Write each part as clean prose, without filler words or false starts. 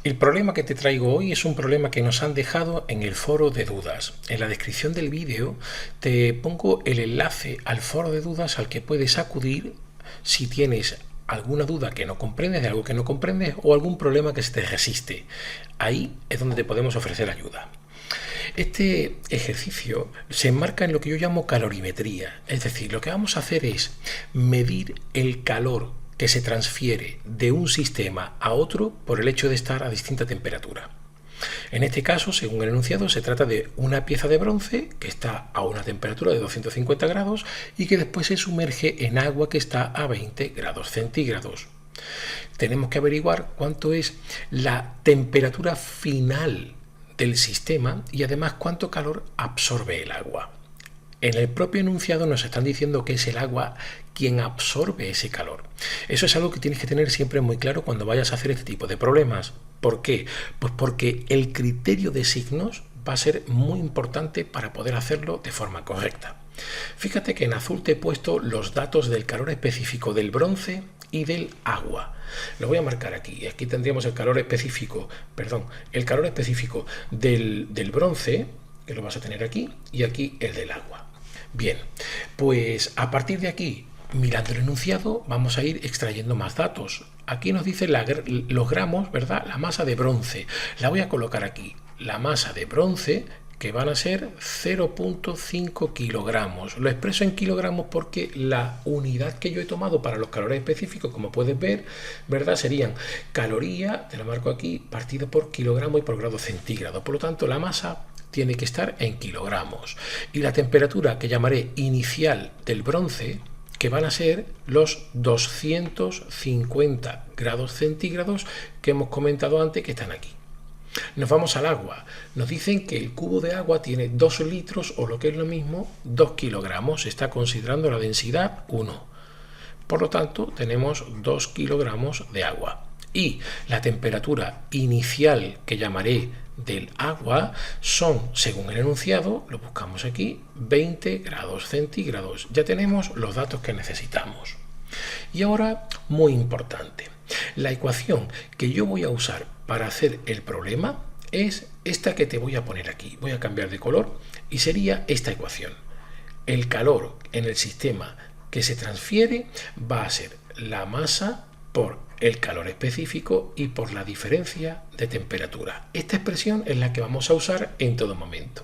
El problema que te traigo hoy es un problema que nos han dejado en el foro de dudas. En la descripción del vídeo te pongo el enlace al foro de dudas al que puedes acudir si tienes alguna duda que no comprendes, de algo que no comprendes o algún problema que se te resiste. Ahí es donde te podemos ofrecer ayuda. Este ejercicio se enmarca en lo que yo llamo calorimetría, es decir, lo que vamos a hacer es medir el calor que se transfiere de un sistema a otro por el hecho de estar a distinta temperatura. En este caso, según el enunciado, se trata de una pieza de bronce que está a una temperatura de 250 grados y que después se sumerge en agua que está a 20 grados centígrados. Tenemos que averiguar cuánto es la temperatura final del sistema y además cuánto calor absorbe el agua. En el propio enunciado nos están diciendo que es el agua quien absorbe ese calor. Eso es algo que tienes que tener siempre muy claro cuando vayas a hacer este tipo de problemas. ¿Por qué? Pues porque el criterio de signos va a ser muy importante para poder hacerlo de forma correcta. Fíjate que en azul te he puesto los datos del calor específico del bronce y del agua. Lo voy a marcar aquí. Aquí tendríamos el calor específico, del bronce, que lo vas a tener aquí, y aquí el del agua. Bien, pues a partir de aquí, mirando el enunciado, vamos a ir extrayendo más datos. Aquí nos dice los gramos, ¿verdad? La masa de bronce. La voy a colocar aquí. La masa de bronce, que van a ser 0,5 kilogramos. Lo expreso en kilogramos porque la unidad que yo he tomado para los calores específicos, como puedes ver, ¿verdad? Serían caloría, te la marco aquí, partido por kilogramo y por grado centígrado. Por lo tanto, la masa tiene que estar en kilogramos. Y la temperatura que llamaré inicial del bronce, que van a ser los 250 grados centígrados que hemos comentado antes que están aquí. Nos vamos al agua. Nos dicen que el cubo de agua tiene 2 litros o lo que es lo mismo, 2 kilogramos. Se está considerando la densidad 1. Por lo tanto, tenemos 2 kilogramos de agua. Y la temperatura inicial que llamaré del agua son, según el enunciado, lo buscamos aquí, 20 grados centígrados. Ya tenemos los datos que necesitamos. Y ahora, muy importante, la ecuación que yo voy a usar para hacer el problema es esta que te voy a poner aquí. Voy a cambiar de color y sería esta ecuación. El calor en el sistema que se transfiere va a ser la masa por el calor específico y por la diferencia de temperatura. Esta expresión es la que vamos a usar en todo momento.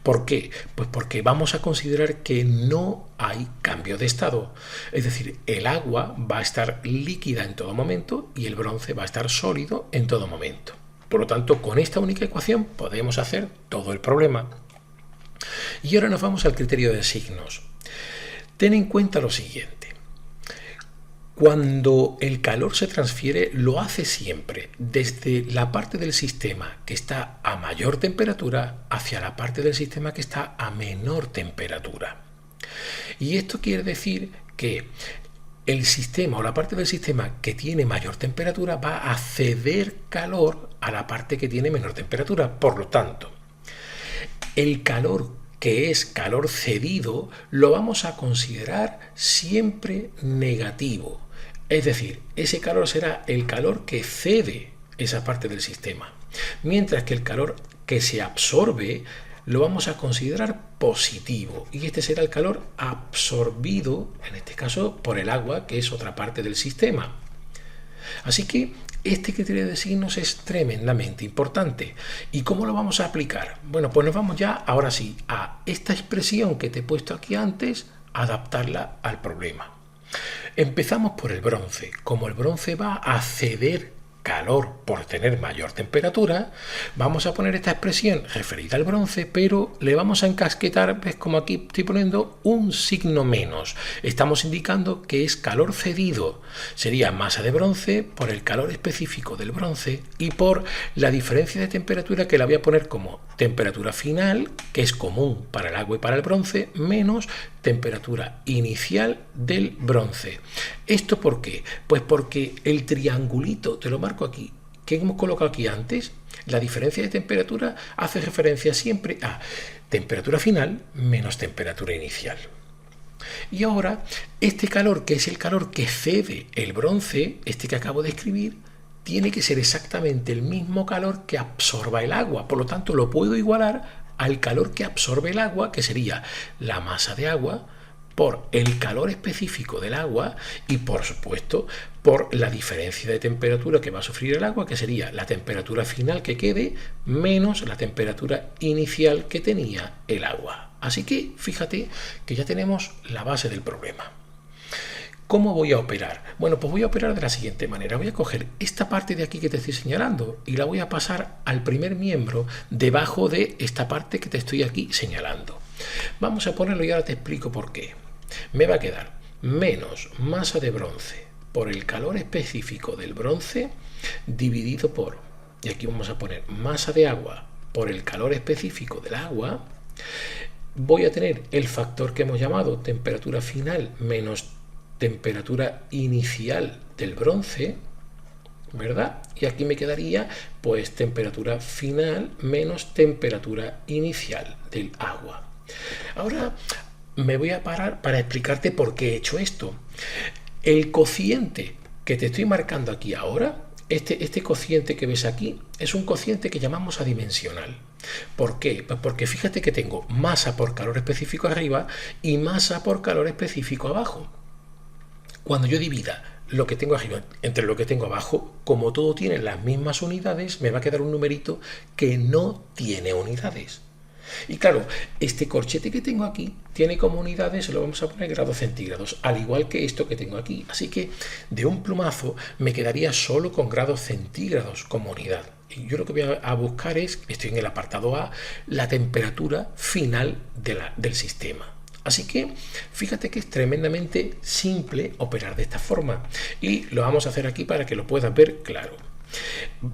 ¿Por qué? Pues porque vamos a considerar que no hay cambio de estado. Es decir, el agua va a estar líquida en todo momento y el bronce va a estar sólido en todo momento. Por lo tanto, con esta única ecuación podemos hacer todo el problema. Y ahora nos vamos al criterio de signos. Ten en cuenta lo siguiente. Cuando el calor se transfiere, lo hace siempre desde la parte del sistema que está a mayor temperatura hacia la parte del sistema que está a menor temperatura. Y esto quiere decir que el sistema o la parte del sistema que tiene mayor temperatura va a ceder calor a la parte que tiene menor temperatura. Por lo tanto, el calor que es calor cedido lo vamos a considerar siempre negativo. Es decir, ese calor será el calor que cede esa parte del sistema, mientras que el calor que se absorbe lo vamos a considerar positivo y este será el calor absorbido, en este caso por el agua, que es otra parte del sistema. Así que este criterio de signos es tremendamente importante. ¿Y cómo lo vamos a aplicar? Bueno, pues nos vamos ya, ahora sí, a esta expresión que te he puesto aquí antes, adaptarla al problema. Empezamos por el bronce. Como el bronce va a ceder calor por tener mayor temperatura, vamos a poner esta expresión referida al bronce, pero le vamos a encasquetar, ves como aquí estoy poniendo un signo menos. Estamos indicando que es calor cedido. Sería masa de bronce por el calor específico del bronce y por la diferencia de temperatura que la voy a poner como temperatura final, que es común para el agua y para el bronce, menos temperatura inicial del bronce. ¿Esto por qué? Pues porque el triangulito, te lo marco aquí, que hemos colocado aquí antes, la diferencia de temperatura hace referencia siempre a temperatura final menos temperatura inicial. Y ahora, este calor, que es el calor que cede el bronce, este que acabo de escribir, tiene que ser exactamente el mismo calor que absorba el agua. Por lo tanto, lo puedo igualar al calor que absorbe el agua, que sería la masa de agua, por el calor específico del agua y, por supuesto, por la diferencia de temperatura que va a sufrir el agua, que sería la temperatura final que quede menos la temperatura inicial que tenía el agua. Así que fíjate que ya tenemos la base del problema. ¿Cómo voy a operar? Bueno, pues voy a operar de la siguiente manera. Voy a coger esta parte de aquí que te estoy señalando y la voy a pasar al primer miembro debajo de esta parte que te estoy aquí señalando. Vamos a ponerlo y ahora te explico por qué. Me va a quedar menos masa de bronce por el calor específico del bronce dividido por, y aquí vamos a poner masa de agua por el calor específico del agua. Voy a tener el factor que hemos llamado temperatura final menos temperatura inicial del bronce, ¿verdad? Y aquí me quedaría pues temperatura final menos temperatura inicial del agua. Ahora me voy a parar para explicarte por qué he hecho esto. El cociente que te estoy marcando aquí ahora, este cociente que ves aquí, es un cociente que llamamos adimensional. ¿Por qué? Pues porque fíjate que tengo masa por calor específico arriba y masa por calor específico abajo. Cuando yo divida lo que tengo arriba entre lo que tengo abajo, como todo tiene las mismas unidades, me va a quedar un numerito que no tiene unidades. Y claro, este corchete que tengo aquí tiene como unidades, lo vamos a poner grados centígrados, al igual que esto que tengo aquí. Así que de un plumazo me quedaría solo con grados centígrados como unidad. Y yo lo que voy a buscar es, estoy en el apartado A, la temperatura final del sistema. Así que fíjate que es tremendamente simple operar de esta forma y lo vamos a hacer aquí para que lo puedas ver claro.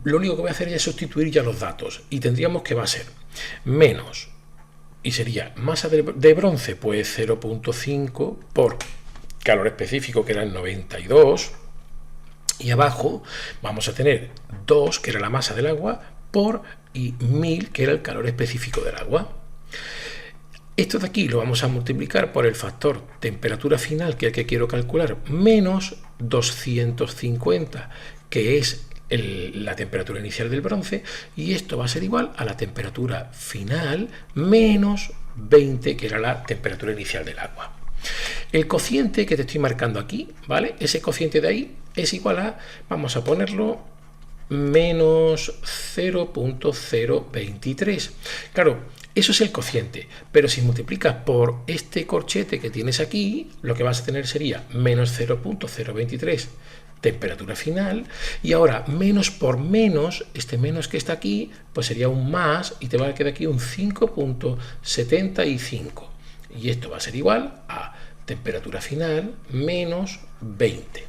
Lo único que voy a hacer es sustituir ya los datos y tendríamos que va a ser menos, y sería masa de bronce pues 0.5 por calor específico que era el 92 y abajo vamos a tener 2 que era la masa del agua por y 1000 que era el calor específico del agua. Esto de aquí lo vamos a multiplicar por el factor temperatura final, que es el que quiero calcular, menos 250, que es la temperatura inicial del bronce, y esto va a ser igual a la temperatura final menos 20, que era la temperatura inicial del agua. El cociente que te estoy marcando aquí, ¿vale? Ese cociente de ahí es igual a, vamos a ponerlo, menos 0.023. Claro, eso es el cociente, pero si multiplicas por este corchete que tienes aquí, lo que vas a tener sería menos 0.023 temperatura final, y ahora menos por menos, este menos que está aquí, pues sería un más, y te va a quedar aquí un 5.75, y esto va a ser igual a temperatura final menos 20.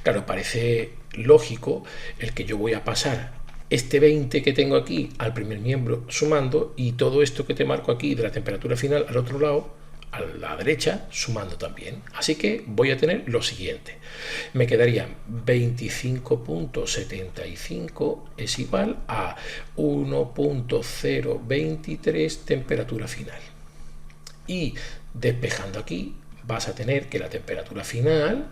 Claro, parece lógico el que yo voy a pasar este 20 que tengo aquí al primer miembro sumando y todo esto que te marco aquí de la temperatura final al otro lado, a la derecha, sumando también. Así que voy a tener lo siguiente. Me quedarían 25.75 es igual a 1.023 temperatura final. Y despejando aquí vas a tener que la temperatura final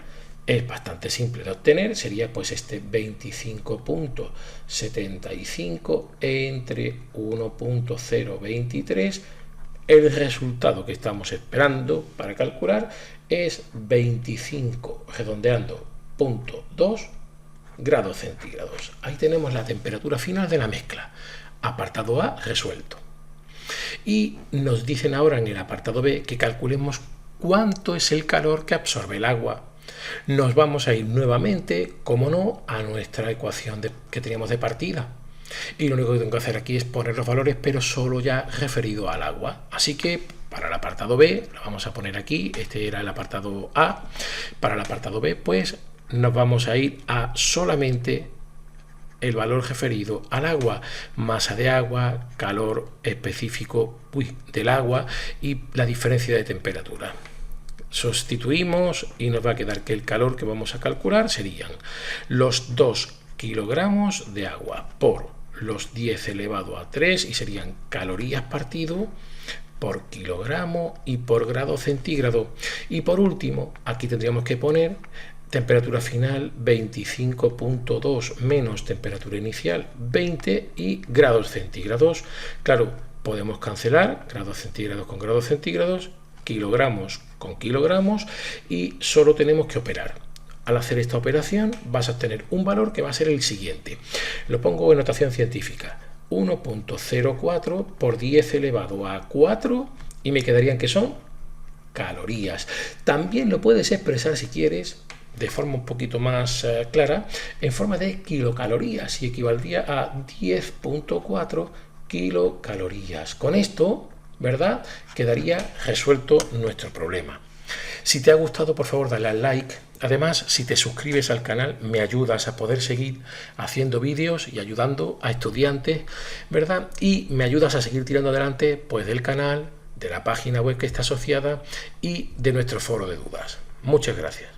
es bastante simple de obtener, sería pues este 25.75 entre 1.023. El resultado que estamos esperando para calcular es 25, redondeando, 0.2 grados centígrados. Ahí tenemos la temperatura final de la mezcla. Apartado A resuelto. Y nos dicen ahora en el apartado B que calculemos cuánto es el calor que absorbe el agua. Nos vamos a ir nuevamente, como no, a nuestra ecuación que teníamos de partida. Y lo único que tengo que hacer aquí es poner los valores, pero solo ya referido al agua. Así que para el apartado B, lo vamos a poner aquí, este era el apartado A. Para el apartado B, pues nos vamos a ir a solamente el valor referido al agua, masa de agua, calor específico del agua y la diferencia de temperatura. Sustituimos y nos va a quedar que el calor que vamos a calcular serían los 2 kilogramos de agua por los 10 elevado a 3 y serían calorías partido por kilogramo y por grado centígrado. Y por último, aquí tendríamos que poner temperatura final 25.2 menos temperatura inicial 20 y grados centígrados. Claro, podemos cancelar grados centígrados con grados centígrados, kilogramos con kilogramos y solo tenemos que operar. Al hacer esta operación vas a obtener un valor que va a ser el siguiente. Lo pongo en notación científica. 1.04 por 10 elevado a 4 y me quedarían que son calorías. También lo puedes expresar si quieres de forma un poquito más clara en forma de kilocalorías y equivaldría a 10.4 kilocalorías. Con esto, ¿verdad?, quedaría resuelto nuestro problema. Si te ha gustado, por favor, dale al like. Además, si te suscribes al canal, me ayudas a poder seguir haciendo vídeos y ayudando a estudiantes, ¿verdad? Y me ayudas a seguir tirando adelante, pues, del canal, de la página web que está asociada y de nuestro foro de dudas. Muchas gracias.